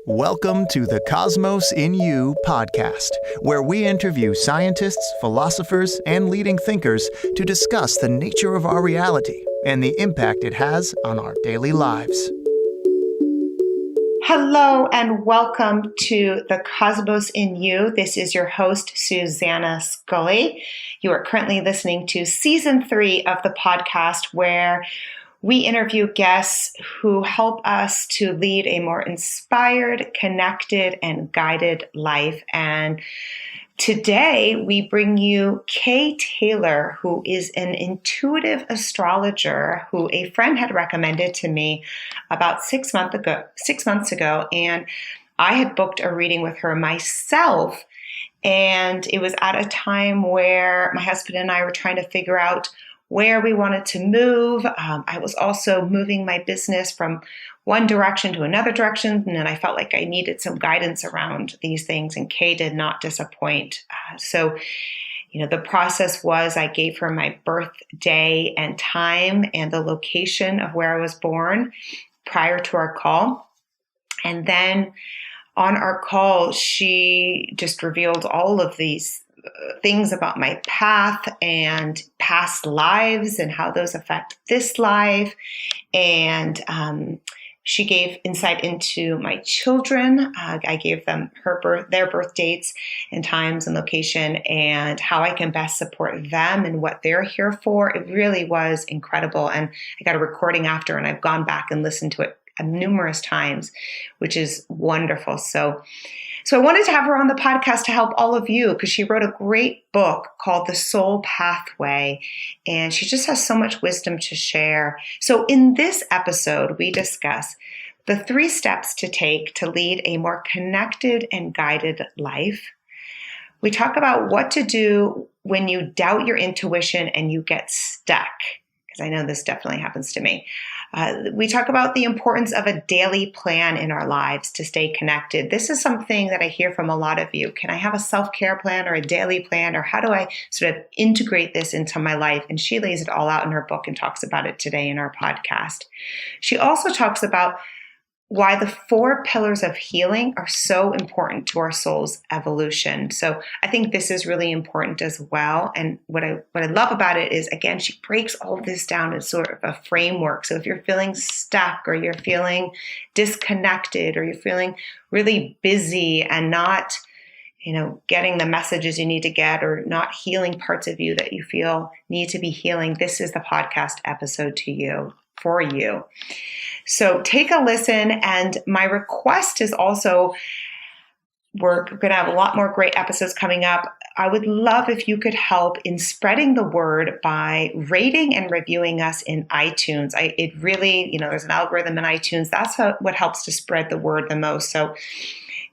Welcome to the Cosmos in You podcast, where we interview scientists, philosophers, and leading thinkers to discuss the nature of our reality and the impact it has on our daily lives. Hello and welcome to the Cosmos in You. This is your host, Susanna Scully. You are currently listening to Season 3 of the podcast, where we interview guests who help us to lead a more inspired, connected, and guided life. And today we bring you Kay Taylor, who is an intuitive astrologer who a friend had recommended to me about 6 months ago. And I had booked a reading with her myself. And it was at a time where my husband and I were trying to figure out where we wanted to move. I was also moving my business from one direction to another direction, and then I felt like I needed some guidance around these things, and Kay did not disappoint. So the process was I gave her my birthday and time and the location of where I was born prior to our call. And then on our call, she just revealed all of these things about my path and past lives and how those affect this life. And she gave insight into my children. I gave them their birth dates and times and location and how I can best support them and what they're here for. It really was incredible. And I got a recording after, and I've gone back and listened to it numerous times, which is wonderful. So I wanted to have her on the podcast to help all of you, because she wrote a great book called The Soul Pathway, and she just has so much wisdom to share. So in this episode, we discuss the 3 steps to take to lead a more connected and guided life. We talk about what to do when you doubt your intuition and you get stuck, because I know this definitely happens to me. We talk about the importance of a daily plan in our lives to stay connected. This is something that I hear from a lot of you. Can I have a self-care plan or a daily plan, or how do I sort of integrate this into my life? And she lays it all out in her book and talks about it today in our podcast. She also talks about why the 4 pillars of healing are so important to our soul's evolution. So I think this is really important as well. And what I love about it is, again, she breaks all this down in sort of a framework. So if you're feeling stuck, or you're feeling disconnected, or you're feeling really busy and not, getting the messages you need to get, or not healing parts of you that you feel need to be healing, this is the podcast episode for you. So take a listen. And my request is also, we're going to have a lot more great episodes coming up. I would love if you could help in spreading the word by rating and reviewing us in iTunes. It really, there's an algorithm in iTunes. That's what helps to spread the word the most. So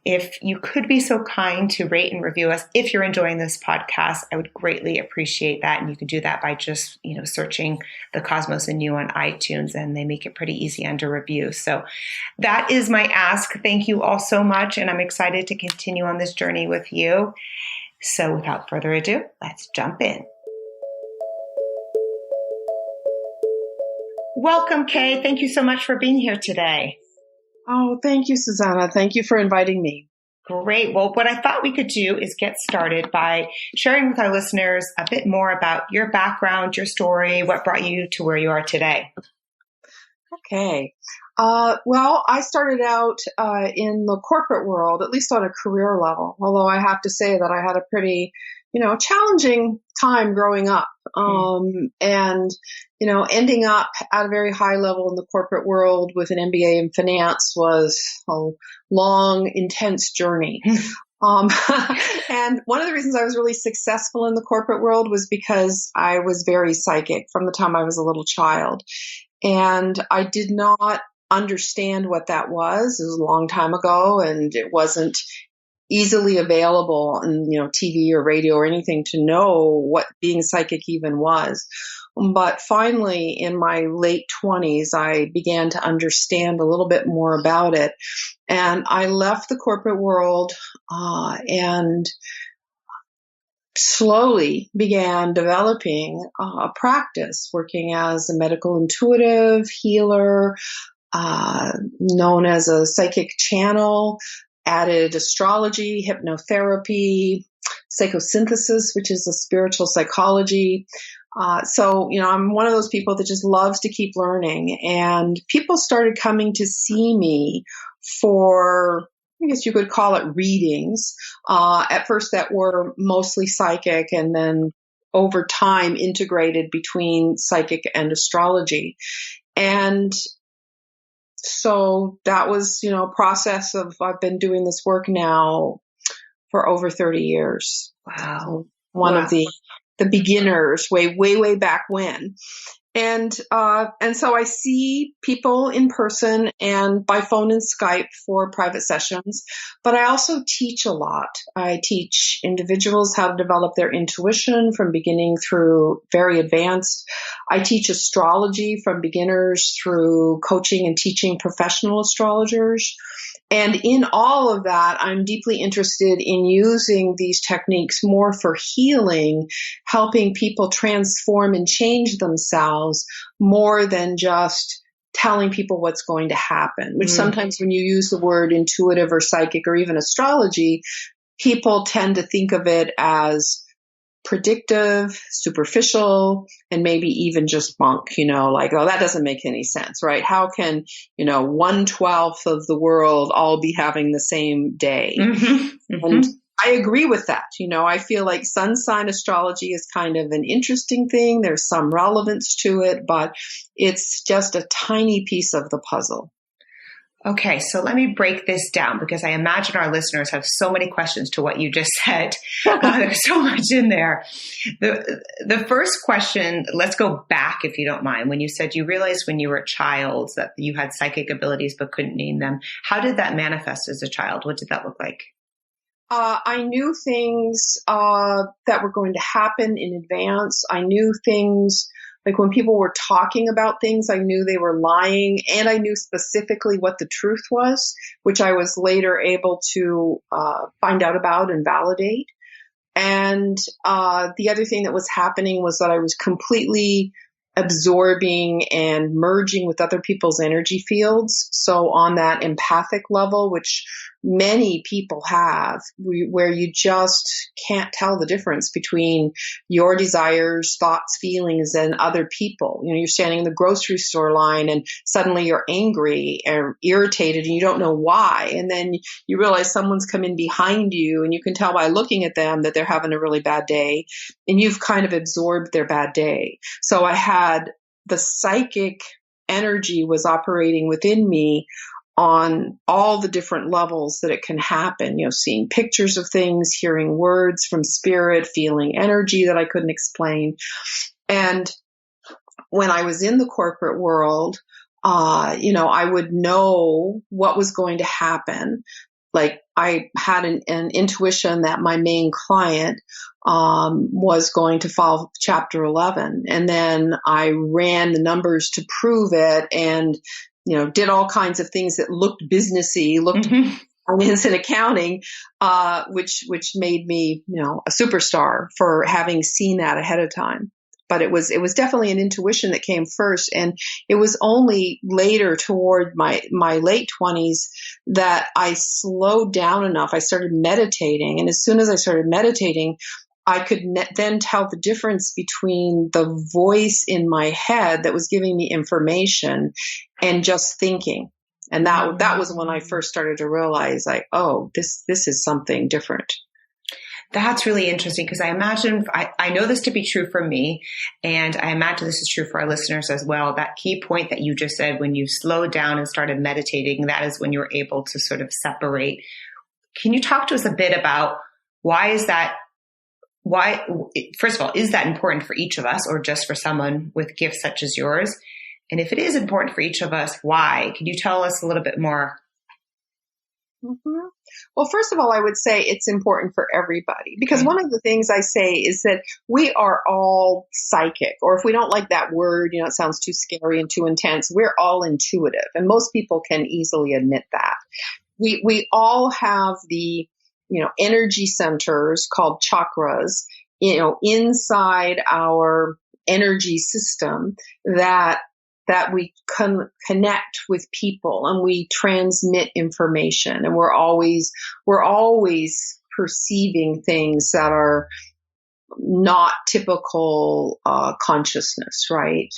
if you could be so kind to rate and review us, if you're enjoying this podcast, I would greatly appreciate that. And you can do that by just, searching The Cosmos in You on iTunes, and they make it pretty easy under review. So that is my ask. Thank you all so much. And I'm excited to continue on this journey with you. So without further ado, let's jump in. Welcome, Kay. Thank you so much for being here today. Oh, thank you, Susanna. Thank you for inviting me. Great. Well, what I thought we could do is get started by sharing with our listeners a bit more about your background, your story, what brought you to where you are today. Okay. Well, I started out in the corporate world, at least on a career level, although I have to say that I had a pretty, challenging time growing up. And, ending up at a very high level in the corporate world with an MBA in finance was a long, intense journey. And one of the reasons I was really successful in the corporate world was because I was very psychic from the time I was a little child. And I did not understand what that was. It was a long time ago, and it wasn't easily available on, TV or radio or anything to know what being psychic even was. But finally, in my late 20s, I began to understand a little bit more about it. And I left the corporate world and slowly began developing a practice, working as a medical intuitive, healer, known as a psychic channel, added astrology, hypnotherapy, psychosynthesis, which is a spiritual psychology. So, I'm one of those people that just loves to keep learning. And people started coming to see me for, I guess you could call it readings. At first that were mostly psychic, and then over time integrated between psychic and astrology. And so that was, a process of, I've been doing this work now for over 30 years. Wow. So one of the beginners way back when. And so I see people in person and by phone and Skype for private sessions, but I also teach a lot. I teach individuals how to develop their intuition from beginning through very advanced. I teach astrology from beginners through coaching and teaching professional astrologers. And in all of that, I'm deeply interested in using these techniques more for healing, helping people transform and change themselves more than just telling people what's going to happen, which sometimes when you use the word intuitive or psychic or even astrology, people tend to think of it as predictive, superficial, and maybe even just bunk, like, oh, that doesn't make any sense, right? How can, 1/12 of the world all be having the same day? And I agree with that. I feel like sun sign astrology is kind of an interesting thing. There's some relevance to it, but it's just a tiny piece of the puzzle. Okay, so let me break this down because I imagine our listeners have so many questions to what you just said. There's so much in there. The first question, let's go back if you don't mind. When you said you realized when you were a child that you had psychic abilities but couldn't name them, how did that manifest as a child? What did that look like? I knew things that were going to happen in advance. I knew things like when people were talking about things, I knew they were lying, and I knew specifically what the truth was, which I was later able to find out about and validate. And the other thing that was happening was that I was completely absorbing and merging with other people's energy fields. So on that empathic level, which many people have, where you just can't tell the difference between your desires, thoughts, feelings, and other people. You're standing in the grocery store line and suddenly you're angry or irritated and you don't know why. And then you realize someone's come in behind you and you can tell by looking at them that they're having a really bad day and you've kind of absorbed their bad day. So I had the psychic energy was operating within me on all the different levels that it can happen, seeing pictures of things, hearing words from spirit, feeling energy that I couldn't explain. And when I was in the corporate world, I would know what was going to happen. Like I had an intuition that my main client was going to file Chapter 11. And then I ran the numbers to prove it and did all kinds of things that looked businessy, looked finance and accounting, which made me, a superstar for having seen that ahead of time. But it was definitely an intuition that came first. And it was only later toward my late 20s that I slowed down enough. I started meditating. And as soon as I started meditating, I could then tell the difference between the voice in my head that was giving me information and just thinking. And that was when I first started to realize, like, oh, this is something different. That's really interesting because I imagine, I know this to be true for me, and I imagine this is true for our listeners as well. That key point that you just said, when you slowed down and started meditating, that is when you were able to sort of separate. Can you talk to us a bit about first of all, is that important for each of us or just for someone with gifts such as yours? And if it is important for each of us, why? Can you tell us a little bit more? Mm-hmm. Well, first of all, I would say it's important for everybody because one of the things I say is that we are all psychic, or if we don't like that word, it sounds too scary and too intense. We're all intuitive, and most people can easily admit that. We all have the energy centers called chakras, inside our energy system that that we connect with people and we transmit information, and we're always perceiving things that are not typical consciousness, right?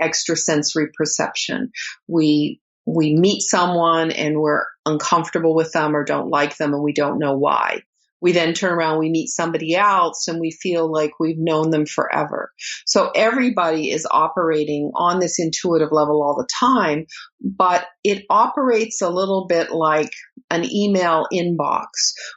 Extrasensory perception. We meet someone and we're uncomfortable with them or don't like them and we don't know why. We then turn around, we meet somebody else and we feel like we've known them forever. So everybody is operating on this intuitive level all the time, but it operates a little bit like an email inbox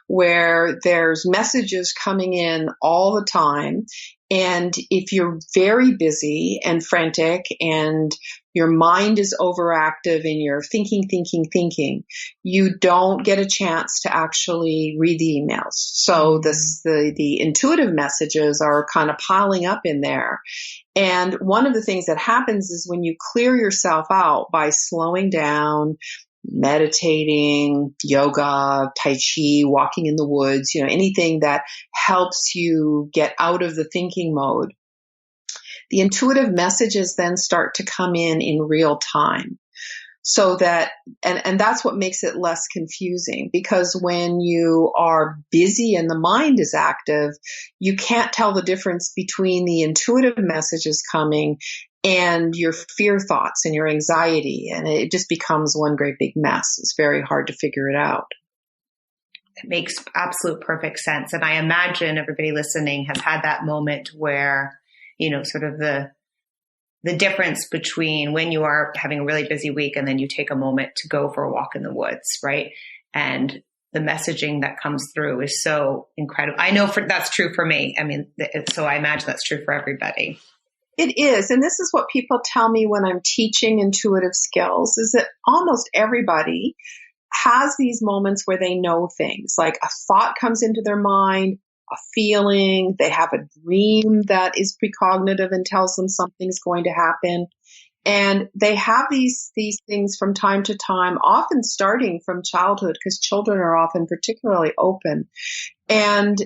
where there's messages coming in all the time. And if you're very busy and frantic and your mind is overactive and you're thinking, you don't get a chance to actually read the emails. So the intuitive messages are kind of piling up in there. And one of the things that happens is when you clear yourself out by slowing down, meditating, yoga, tai chi, walking in the woods, anything that helps you get out of the thinking mode, the intuitive messages then start to come in real time. So that, and that's what makes it less confusing, because when you are busy and the mind is active, you can't tell the difference between the intuitive messages coming and your fear thoughts and your anxiety. And it just becomes one great big mess. It's very hard to figure it out. It makes absolute perfect sense. And I imagine everybody listening has had that moment where, sort of the difference between when you are having a really busy week and then you take a moment to go for a walk in the woods, right? And the messaging that comes through is so incredible. I know that's true for me. I mean, so I imagine that's true for everybody. It is. And this is what people tell me when I'm teaching intuitive skills, is that almost everybody has these moments where they know things, like a thought comes into their mind, a feeling, they have a dream that is precognitive and tells them something's going to happen. And they have these things from time to time, often starting from childhood, because children are often particularly open. And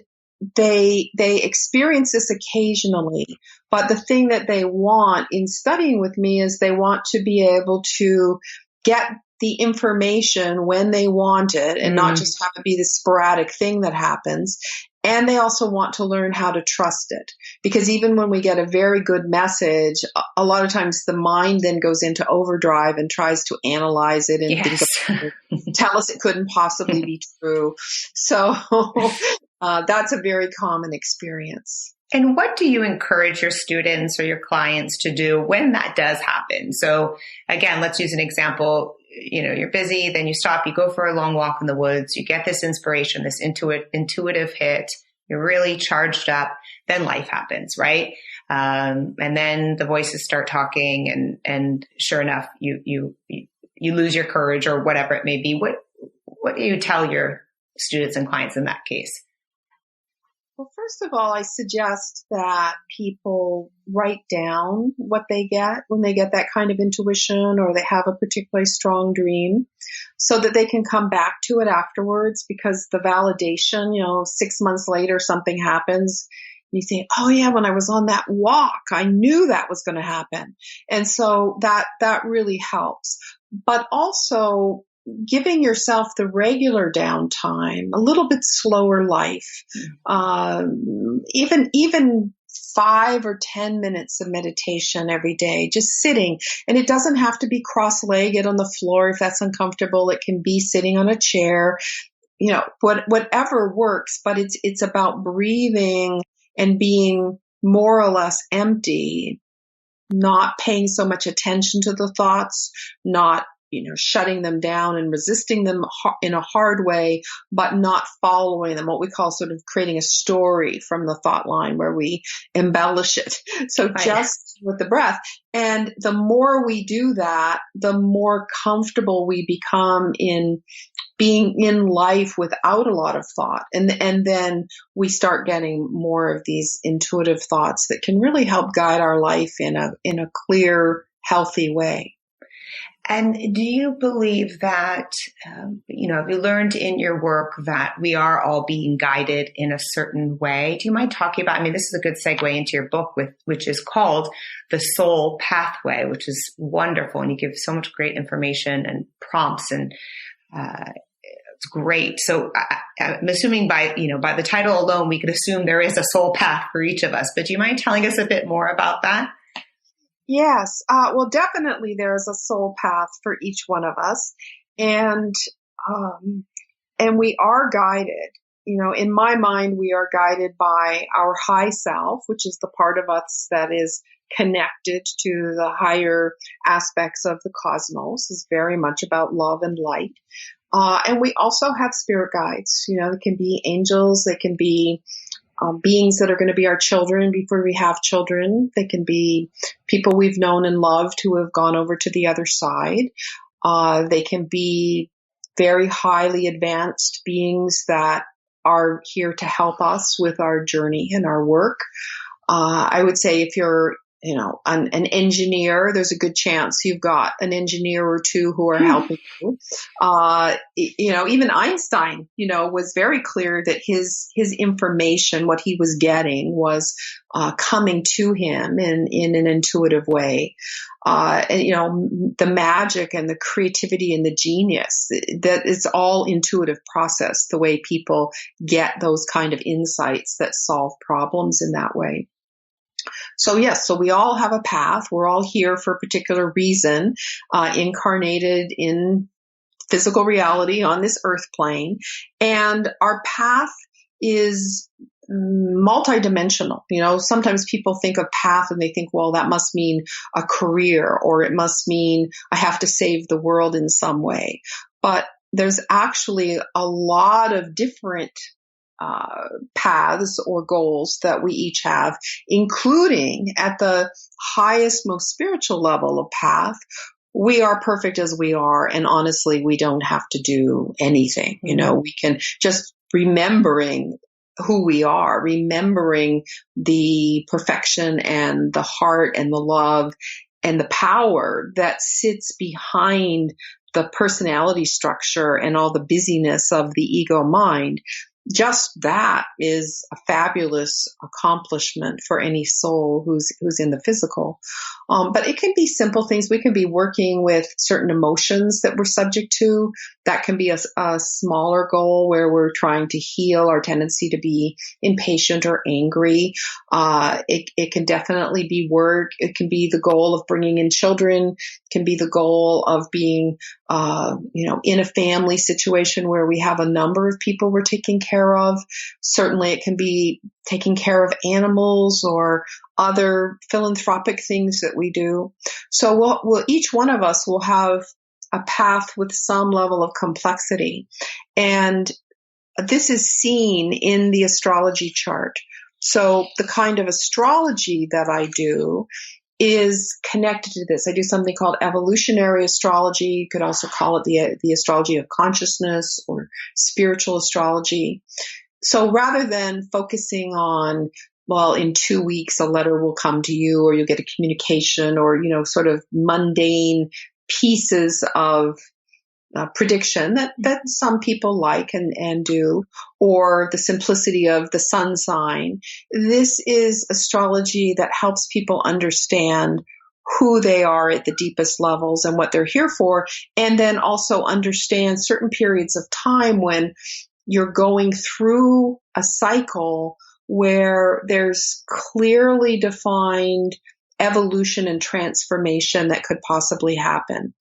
they experience this occasionally, but the thing that they want in studying with me is they want to be able to get the information when they want it and not just have it be this sporadic thing that happens. And they also want to learn how to trust it, because even when we get a very good message, a lot of times the mind then goes into overdrive and tries to analyze it and think about it, tell us it couldn't possibly be true. So that's a very common experience. And what do you encourage your students or your clients to do when that does happen? So again, let's use an example. You're busy, then you stop, you go for a long walk in the woods, you get this inspiration, this intuitive hit, you're really charged up, then life happens, right? And then the voices start talking and sure enough, you lose your courage or whatever it may be. What do you tell your students and clients in that case? Well, first of all, I suggest that people write down what they get when they get that kind of intuition or they have a particularly strong dream, so that they can come back to it afterwards, because the validation, 6 months later, something happens. You think, oh yeah, when I was on that walk, I knew that was going to happen. And so that really helps. But also giving yourself the regular downtime, a little bit slower life, even 5 or 10 minutes of meditation every day, just sitting. And it doesn't have to be cross-legged on the floor if that's uncomfortable. It can be sitting on a chair, whatever works, but it's about breathing and being more or less empty, not paying so much attention to the thoughts, not shutting them down and resisting them in a hard way, but not following them, what we call sort of creating a story from the thought line where we embellish it. So just with the breath. And the more we do that, the more comfortable we become in being in life without a lot of thought. And then we start getting more of these intuitive thoughts that can really help guide our life in a clear, healthy way. And do you believe that, have you learned in your work that we are all being guided in a certain way? Do you mind talking about, this is a good segue into your book, which is called The Soul Pathway, which is wonderful. And you give so much great information and prompts, and it's great. So I'm assuming by the title alone, we could assume there is a soul path for each of us. But do you mind telling us a bit more about that? Yes. Well, definitely there's a soul path for each one of us. And we are guided, in my mind, we are guided by our high self, which is the part of us that is connected to the higher aspects of the cosmos, is very much about love and light. And we also have spirit guides, they can be angels, they can be beings that are going to be our children before we have children. They can be people we've known and loved who have gone over to the other side. They can be very highly advanced beings that are here to help us with our journey and our work. I would say if you're an engineer, there's a good chance you've got an engineer or two who are helping you. Even Einstein, was very clear that his information, what he was getting, was coming to him in an intuitive way. The magic and the creativity and the genius, that it's all intuitive process, the way people get those kind of insights that solve problems in that way. So yes, so we all have a path. We're all here for a particular reason, incarnated in physical reality on this earth plane. And our path is multidimensional. Sometimes people think of path and they think, well, that must mean a career, or it must mean I have to save the world in some way. But there's actually a lot of different paths or goals that we each have, including at the highest, most spiritual level of path. We are perfect as we are, and honestly, we don't have to do anything. We can just remembering who we are, remembering the perfection and the heart and the love and the power that sits behind the personality structure and all the busyness of the ego mind. Just that is a fabulous accomplishment for any soul who's in the physical. But it can be simple things. We can be working with certain emotions that we're subject to. That can be a smaller goal where we're trying to heal our tendency to be impatient or angry. It can definitely be work. It can be the goal of bringing in children. It can be the goal of being, in a family situation where we have a number of people we're taking care of. Certainly it can be taking care of animals or other philanthropic things that we do. So each one of us will have a path with some level of complexity. And this is seen in the astrology chart. So the kind of astrology that I do is connected to this. I do something called evolutionary astrology. You could also call it the astrology of consciousness or spiritual astrology. So rather than focusing on, well, in 2 weeks, a letter will come to you, or you'll get a communication, or, sort of mundane pieces of prediction that some people like and do, or the simplicity of the sun sign. This is astrology that helps people understand who they are at the deepest levels and what they're here for, and then also understand certain periods of time when you're going through a cycle where there's clearly defined evolution and transformation that could possibly happen.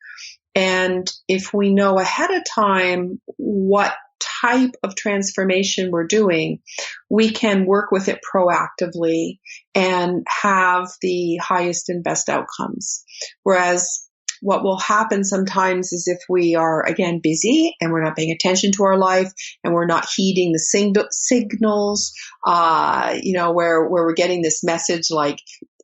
And if we know ahead of time what type of transformation we're doing, we can work with it proactively and have the highest and best outcomes. Whereas what will happen sometimes is if we are, again, busy and we're not paying attention to our life and we're not heeding the signals, where we're getting this message like,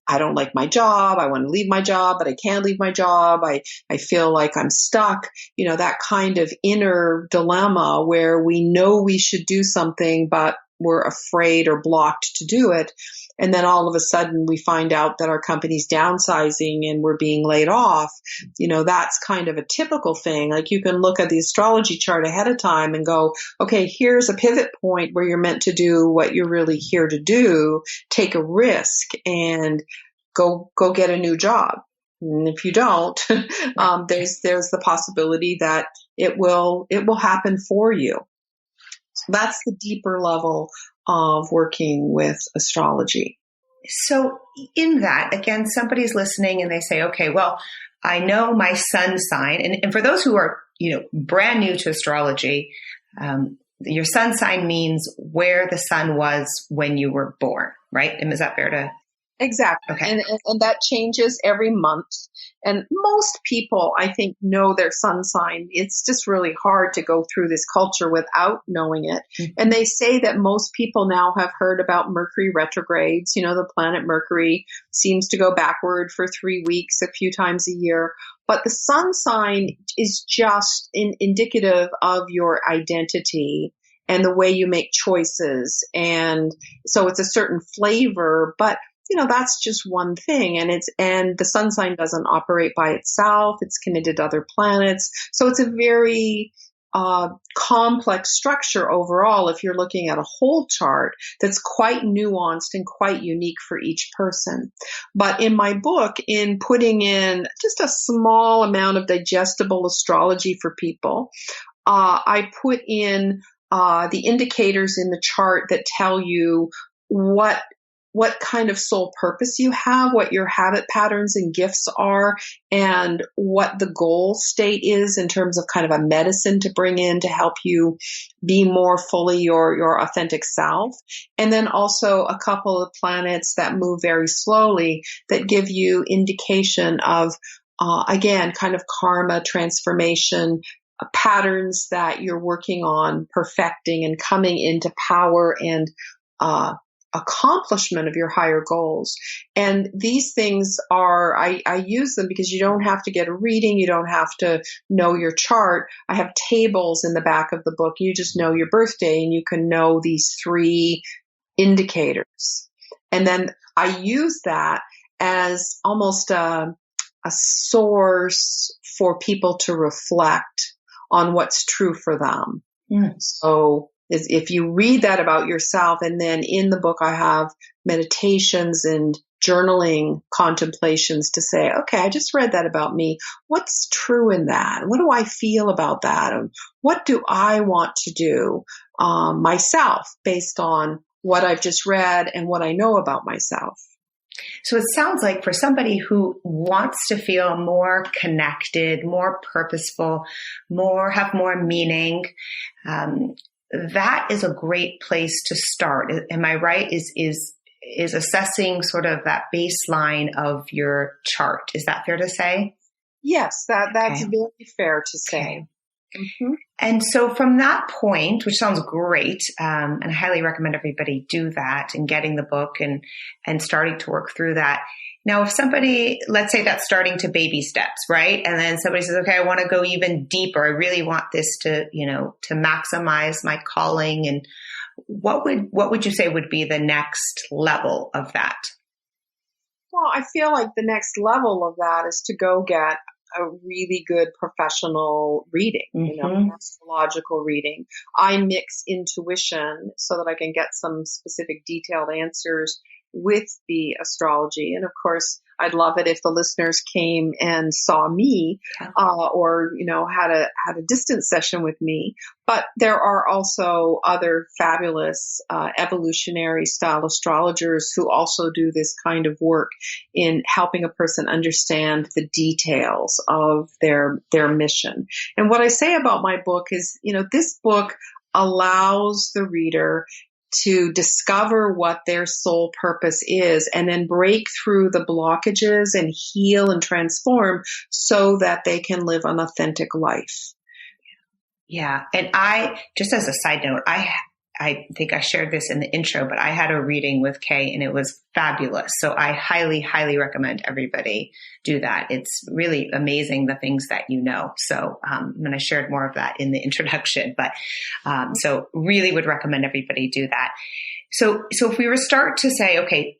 I don't like my job. I want to leave my job, but I can't leave my job. I feel like I'm stuck. That kind of inner dilemma where we know we should do something, but we're afraid or blocked to do it. and then all of a sudden we find out that our company's downsizing and we're being laid off, that's kind of a typical thing. Like you can look at the astrology chart ahead of time and go, okay, here's a pivot point where you're meant to do what you're really here to do, take a risk and go get a new job. And if you don't, there's the possibility that it will happen for you. So that's the deeper level of working with astrology. So in that, again, somebody's listening and they say, okay, well, I know my sun sign. And for those who are, brand new to astrology, your sun sign means where the sun was when you were born, right? And is that fair to? Exactly. Okay. And that changes every month. And most people, I think, know their sun sign. It's just really hard to go through this culture without knowing it. Mm-hmm. And they say that most people now have heard about Mercury retrogrades. The planet Mercury seems to go backward for 3 weeks a few times a year. But the sun sign is just indicative of your identity and the way you make choices. And so it's a certain flavor, but that's just one thing. And the sun sign doesn't operate by itself. It's connected to other planets. So it's a very complex structure overall if you're looking at a whole chart that's quite nuanced and quite unique for each person. But in my book, in putting in just a small amount of digestible astrology for people, I put in the indicators in the chart that tell you what kind of soul purpose you have, what your habit patterns and gifts are, and what the goal state is in terms of kind of a medicine to bring in to help you be more fully your authentic self. And then also a couple of planets that move very slowly that give you indication of, again, kind of karma transformation, patterns that you're working on perfecting and coming into power and accomplishment of your higher goals. And these things I use them because you don't have to get a reading. You don't have to know your chart. I have tables in the back of the book. You just know your birthday and you can know these 3 indicators. And then I use that as almost a source for people to reflect on what's true for them. Mm. So if you read that about yourself, and then in the book I have meditations and journaling contemplations to say, okay, I just read that about me. What's true in that? What do I feel about that? And what do I want to do myself based on what I've just read and what I know about myself? So it sounds like for somebody who wants to feel more connected, more purposeful, have more meaning, that is a great place to start. Am I right? Is assessing sort of that baseline of your chart. Is that fair to say? Yes, that's okay. Very fair to say. Okay. Mm-hmm. And so from that point, which sounds great, and I highly recommend everybody do that and getting the book and starting to work through that. Now, if somebody, let's say that's starting to baby steps, right? And then somebody says, okay, I want to go even deeper. I really want this to maximize my calling. And what would you say would be the next level of that? Well, I feel like the next level of that is to go get a really good professional reading, an astrological reading. I mix intuition so that I can get some specific detailed answers with the astrology. And of course, I'd love it if the listeners came and saw me, or, had a distance session with me. But there are also other fabulous, evolutionary style astrologers who also do this kind of work in helping a person understand the details of their mission. And what I say about my book is, this book allows the reader to discover what their soul purpose is and then break through the blockages and heal and transform so that they can live an authentic life. Yeah. And just as a side note, I think I shared this in the intro, but I had a reading with Kay and it was fabulous. So I highly, highly recommend everybody do that. It's really amazing the things that you know. So, and I shared more of that in the introduction, but, so really would recommend everybody do that. So if we were start to say, okay,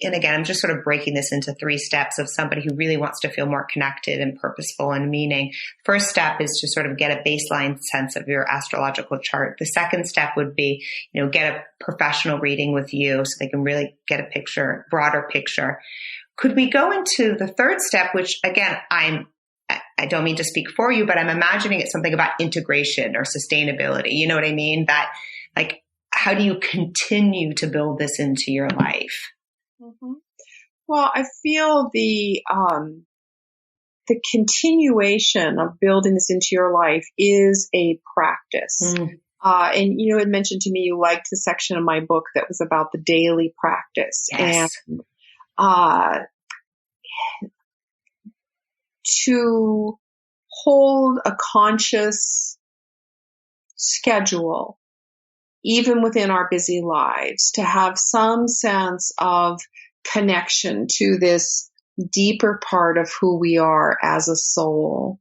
and again, I'm just sort of breaking this into 3 steps of somebody who really wants to feel more connected and purposeful and meaning. First step is to sort of get a baseline sense of your astrological chart. The second step would be, get a professional reading with you so they can really get a broader picture. Could we go into the third step, which again, I don't mean to speak for you, but I'm imagining it's something about integration or sustainability. You know what I mean? That like, how do you continue to build this into your life? Mm-hmm. Well, I feel the continuation of building this into your life is a practice. And you had mentioned to me you liked the section of my book that was about the daily practice. Yes. And to hold a conscious schedule, even within our busy lives, to have some sense of connection to this deeper part of who we are as a soul,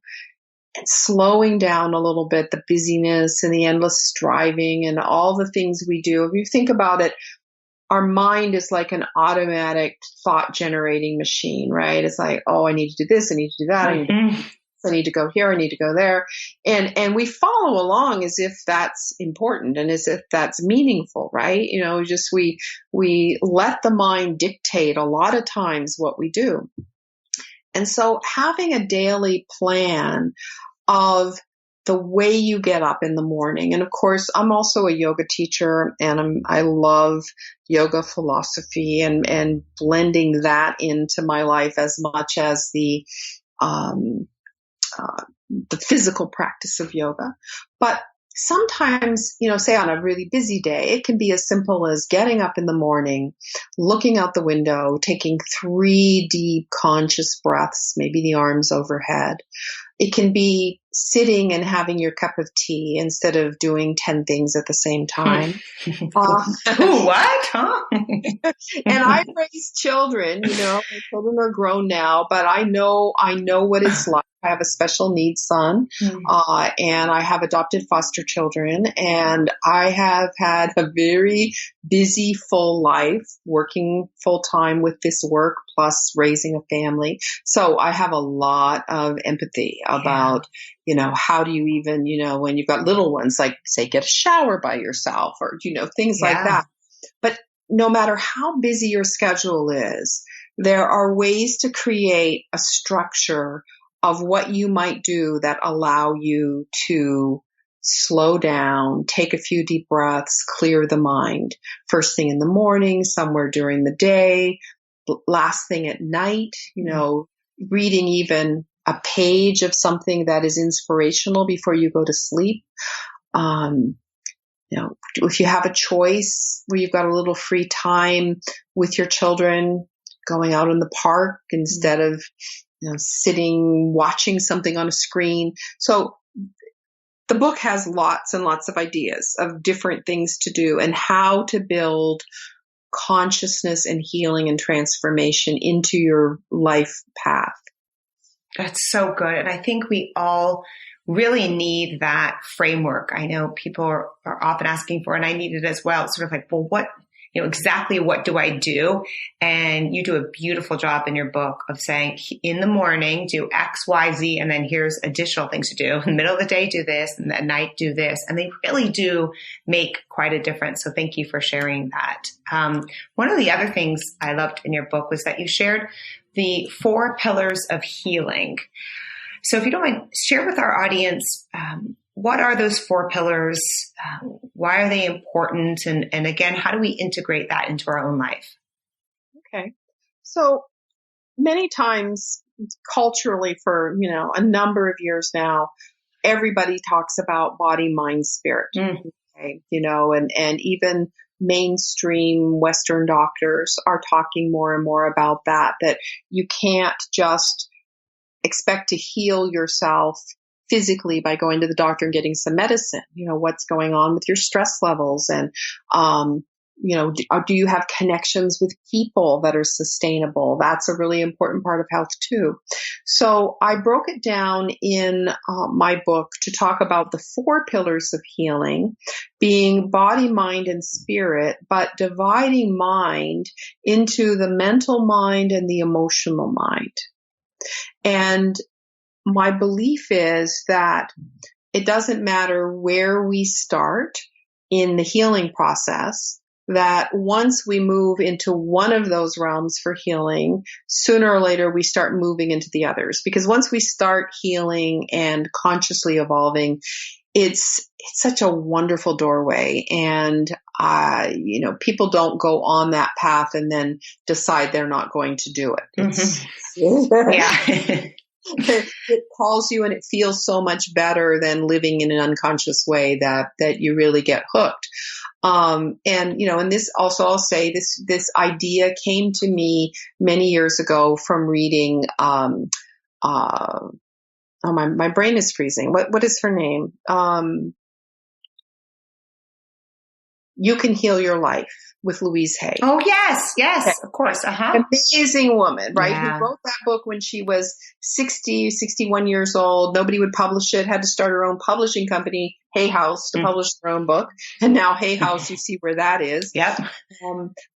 and slowing down a little bit the busyness and the endless striving and all the things we do. If you think about it, our mind is like an automatic thought generating machine, right? It's like, oh, I need to do this, I need to do that, I need to go here, I need to go there. And we follow along as if that's important and as if that's meaningful, right? We let the mind dictate a lot of times what we do. And so having a daily plan of the way you get up in the morning. And of course, I'm also a yoga teacher and I love yoga philosophy and blending that into my life as much as the physical practice of yoga. But sometimes, say on a really busy day, it can be as simple as getting up in the morning, looking out the window, taking 3 deep conscious breaths, maybe the arms overhead. It can be sitting and having your cup of tea instead of doing 10 things at the same time. What? Huh? And I raise children, my children are grown now, but I know what it's like. I have a special needs son, and I have adopted foster children, and I have had a very busy, full life, working full time with this work, plus raising a family. So I have a lot of empathy about, how do you even, when you've got little ones, like say, get a shower by yourself or, things like that. But no matter how busy your schedule is, there are ways to create a structure of what you might do that allow you to slow down, take a few deep breaths, clear the mind. First thing in the morning, somewhere during the day, last thing at night, reading even a page of something that is inspirational before you go to sleep. If you have a choice where you've got a little free time with your children, going out in the park instead of sitting, watching something on a screen. So the book has lots and lots of ideas of different things to do and how to build consciousness and healing and transformation into your life path. That's so good. And I think we all really need that framework. I know people are often asking for, and I need it as well. It's sort of like, well, exactly what do I do? And you do a beautiful job in your book of saying in the morning, do X, Y, Z, and then here's additional things to do. In the middle of the day, do this, and at night, do this. And they really do make quite a difference. So thank you for sharing that. One of the other things I loved in your book was that you shared the 4 pillars of healing. So if you don't mind, share with our audience, what are those 4 pillars? Why are they important? And again, how do we integrate that into our own life? Okay. So many times culturally for, a number of years now, everybody talks about body, mind, spirit, okay? And even mainstream Western doctors are talking more and more about that you can't just expect to heal yourself physically by going to the doctor and getting some medicine. What's going on with your stress levels and, do you have connections with people that are sustainable? That's a really important part of health too. So I broke it down in my book to talk about the 4 pillars of healing, being body, mind, and spirit, but dividing mind into the mental mind and the emotional mind. And my belief is that it doesn't matter where we start in the healing process, that once we move into one of those realms for healing, sooner or later we start moving into the others. Because once we start healing and consciously evolving, it's such a wonderful doorway. And, people don't go on that path and then decide they're not going to do it. Yeah. It calls you and it feels so much better than living in an unconscious way that you really get hooked. And this also, I'll say this idea came to me many years ago from reading, my brain is freezing. What is her name? You Can Heal Your Life with Louise Hay. Oh, yes, of course. Amazing woman, right? Yeah. Who wrote that book when she was 60, 61 years old. Nobody would publish it, had to start her own publishing company, Hay House, to publish her own book. And now Hay House, you see where that is. Yep.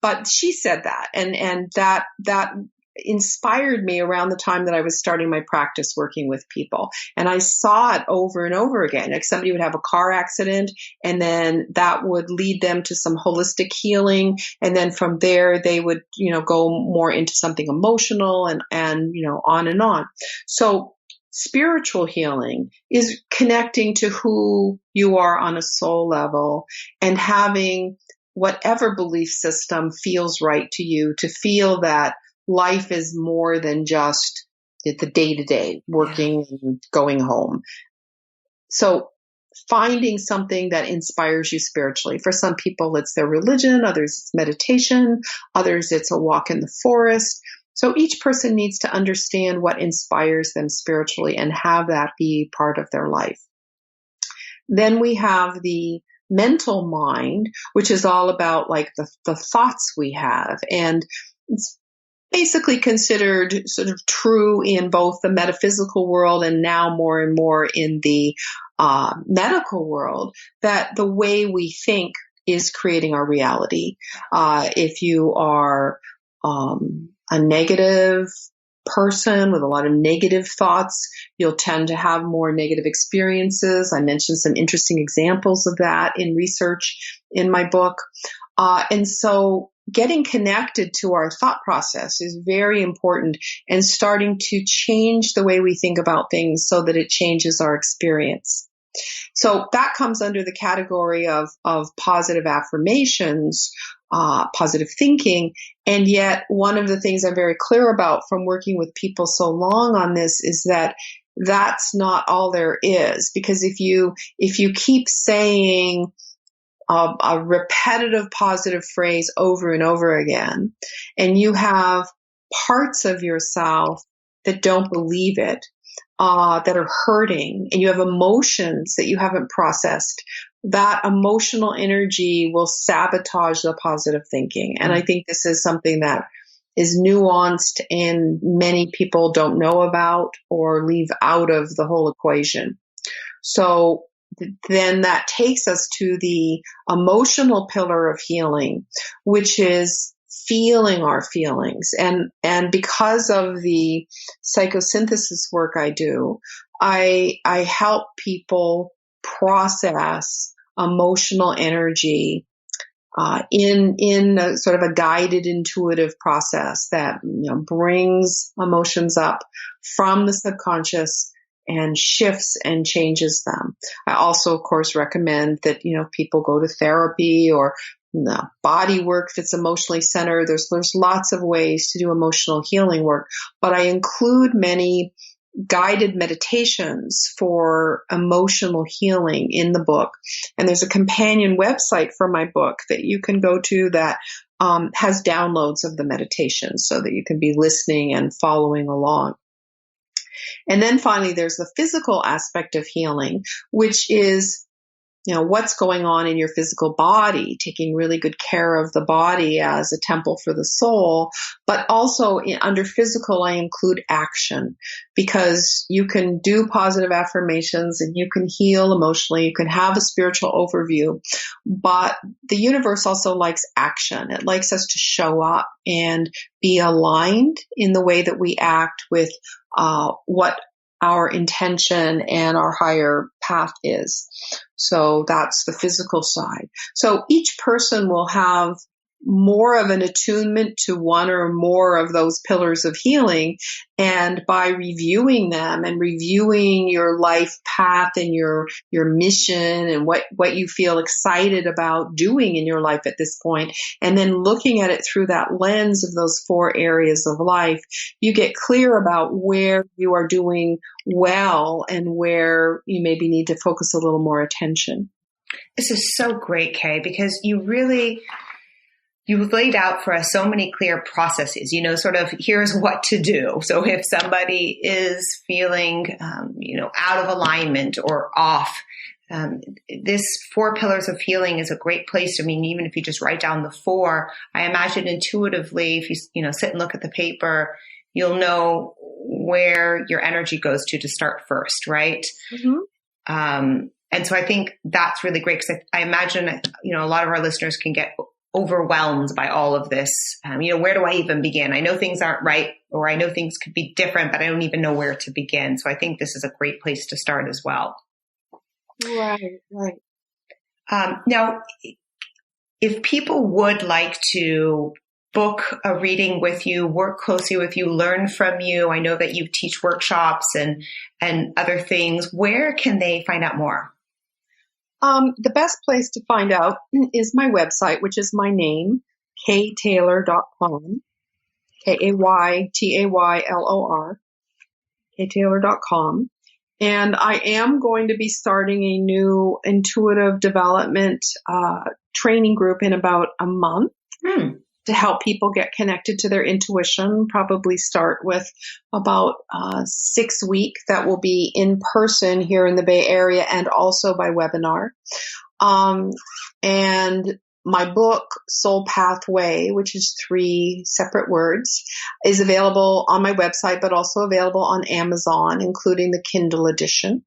But she said that, and that inspired me around the time that I was starting my practice working with people. And I saw it over and over again. Like somebody would have a car accident and then that would lead them to some holistic healing. And then from there, they would, go more into something emotional and on and on. So spiritual healing is connecting to who you are on a soul level and having whatever belief system feels right to you, to feel that life is more than just the day-to-day working and going home. So finding something that inspires you spiritually. For some people, it's their religion. Others, it's meditation. Others, it's a walk in the forest. So each person needs to understand what inspires them spiritually and have that be part of their life. Then we have the mental mind, which is all about like the thoughts we have. And it's basically considered sort of true in both the metaphysical world and now more and more in the medical world, that the way we think is creating our reality. If you are a negative person with a lot of negative thoughts, you'll tend to have more negative experiences. I mentioned some interesting examples of that in research in my book. And so getting connected to our thought process is very important, and starting to change the way we think about things so that it changes our experience. So that comes under the category of positive affirmations, positive thinking. And yet one of the things I'm very clear about from working with people so long on this is that that's not all there is. Because if you keep saying a repetitive positive phrase over and over again, and you have parts of yourself that don't believe it, that are hurting, and you have emotions that you haven't processed, that emotional energy will sabotage the positive thinking. And I think this is something that is nuanced and many people don't know about or leave out of the whole equation. So then that takes us to the emotional pillar of healing, which is feeling our feelings. And because of the psychosynthesis work I do, I help people process emotional energy in a sort of a guided, intuitive process that brings emotions up from the subconscious and shifts and changes them. I also, of course, recommend that, people go to therapy or body work that's emotionally centered. There's lots of ways to do emotional healing work, but I include many guided meditations for emotional healing in the book. And there's a companion website for my book that you can go to that has downloads of the meditations so that you can be listening and following along. And then finally, there's the physical aspect of healing, which is what's going on in your physical body, taking really good care of the body as a temple for the soul. But also under physical, I include action, because you can do positive affirmations and you can heal emotionally. You can have a spiritual overview, but the universe also likes action. It likes us to show up and be aligned in the way that we act with what our intention and our higher path is. So that's the physical side. So each person will have more of an attunement to one or more of those pillars of healing. And by reviewing them and reviewing your life path and your mission and what you feel excited about doing in your life at this point, and then looking at it through that lens of those 4 areas of life, you get clear about where you are doing well and where you maybe need to focus a little more attention. This is so great, Kay, because you've laid out for us so many clear processes, sort of here's what to do. So if somebody is feeling, out of alignment or off, this 4 pillars of healing is a great place. I mean, even if you just write down the 4, I imagine intuitively, if you, sit and look at the paper, you'll know where your energy goes to start first, right? Mm-hmm. And so I think that's really great, because I imagine, a lot of our listeners can get overwhelmed by all of this. Where do I even begin? I know things aren't right, or I know things could be different, but I don't even know where to begin. So I think this is a great place to start as well. Right. Now, if people would like to book a reading with you, work closely with you, learn from you, I know that you teach workshops and other things, where can they find out more? The best place to find out is my website, which is my name, kaytaylor.com, KAYTAYLOR, kaytaylor.com. And I am going to be starting a new intuitive development training group in about a month to help people get connected to their intuition. Probably start with about 6 weeks that will be in person here in the Bay Area and also by webinar. And my book, Soul Pathway, which is 3 separate words, is available on my website, but also available on Amazon, including the Kindle edition.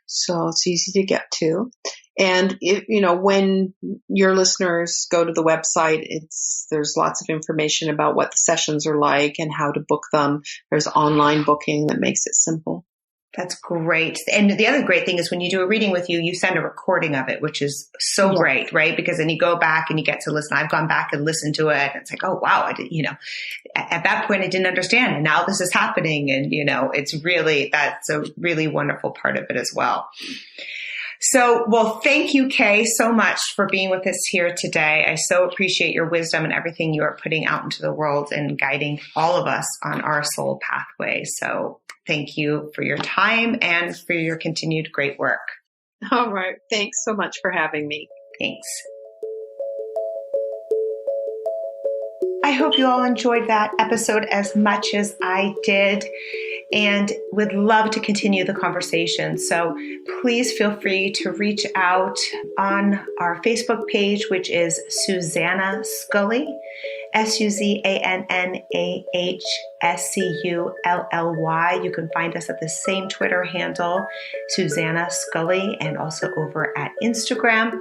So it's easy to get to. And when your listeners go to the website, there's lots of information about what the sessions are like and how to book them. There's online booking that makes it simple. That's great. And the other great thing is when you do a reading with you, you send a recording of it, which is so great, right? Because then you go back and you get to listen. I've gone back and listened to it. And it's like, oh, wow. I did, at that point I didn't understand. And now this is happening. And, that's a really wonderful part of it as well. So, well, thank you, Kay, so much for being with us here today. I so appreciate your wisdom and everything you are putting out into the world and guiding all of us on our soul pathway. So thank you for your time and for your continued great work. All right. Thanks so much for having me. Thanks. I hope you all enjoyed that episode as much as I did and would love to continue the conversation. So please feel free to reach out on our Facebook page, which is Susanna Scully, SUZANNAHSCULLY. You can find us at the same Twitter handle, Susanna Scully, and also over at Instagram.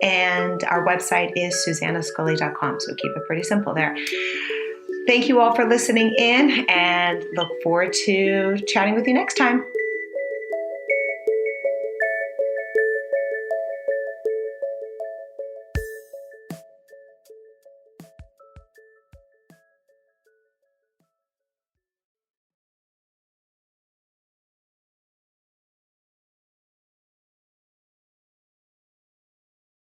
And our website is susannascully.com. So keep it pretty simple there. Thank you all for listening in and look forward to chatting with you next time.